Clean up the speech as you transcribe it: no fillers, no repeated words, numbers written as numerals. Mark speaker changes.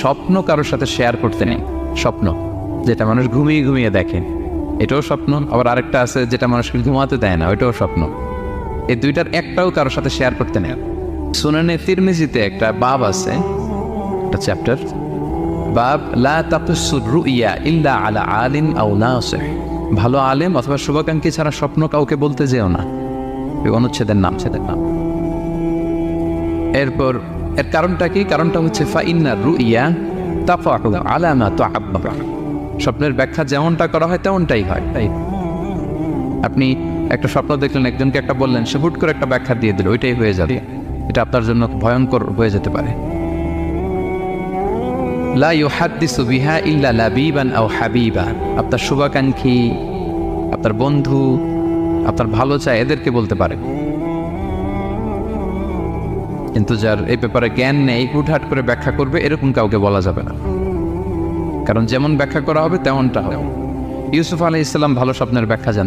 Speaker 1: স্বপ্ন কারোর সাথে শেয়ার করতে নেই। স্বপ্ন যেটা মানুষ ঘুমিয়ে ঘুমিয়ে দেখে, এটাও স্বপ্ন। আবার আরেকটা আছে যেটা মানুষকে ঘুমাতে দেয় না, ওইটাও স্বপ্ন। এই দুইটার একটাও কারোর সাথে শেয়ার করতে নেই। সুনানে তিরমিজিতে একটা বাব আছে, একটা চ্যাপ্টার, বাব লা তাকুসুর রুইয়া ইল্লা আলা আলিম আও নাসিহ। ভালো আলেম অথবা শুভাকাঙ্ক্ষী ছাড়া স্বপ্ন কাউকে বলতে যেও না। এই অনুচ্ছেদের নাম। এরপর এর কারণটা কি? কারণটা হচ্ছে ফাইন্না রুইয়া তাফাউ আলা মা তুআব্বা। স্বপ্নের ব্যাখ্যা যেমনটা করা হয় তেমনটাই হয়। তাই আপনি একটা স্বপ্ন দেখলেন, একজনকে একটা বললেন, সে হুট করে একটা ব্যাখ্যা দিয়ে দিল, ওইটাই হয়ে যাবে। এটা আপনার জন্য ভয়ঙ্কর হয়ে যেতে পারে। লা ইউহাদ্দিসু বিহা ইল্লা লাবিবান আও হাবিবা। আপনার শুভাকাঙ্ক্ষী, আপনার বন্ধু, আপনার ভালো চায়, এদেরকে বলতে পারে। কিন্তু যার এই ব্যাপারে জ্ঞান নেই, হুটহাট করে ব্যাখ্যা করবে, এরকম কাউকে বলা যাবে না। কারণ যেমন ব্যাখ্যা করা হবে তেমনটা হবে। ইউসুফ আলাইহিস সালাম ভালো স্বপ্নের ব্যাখ্যা জানতেন।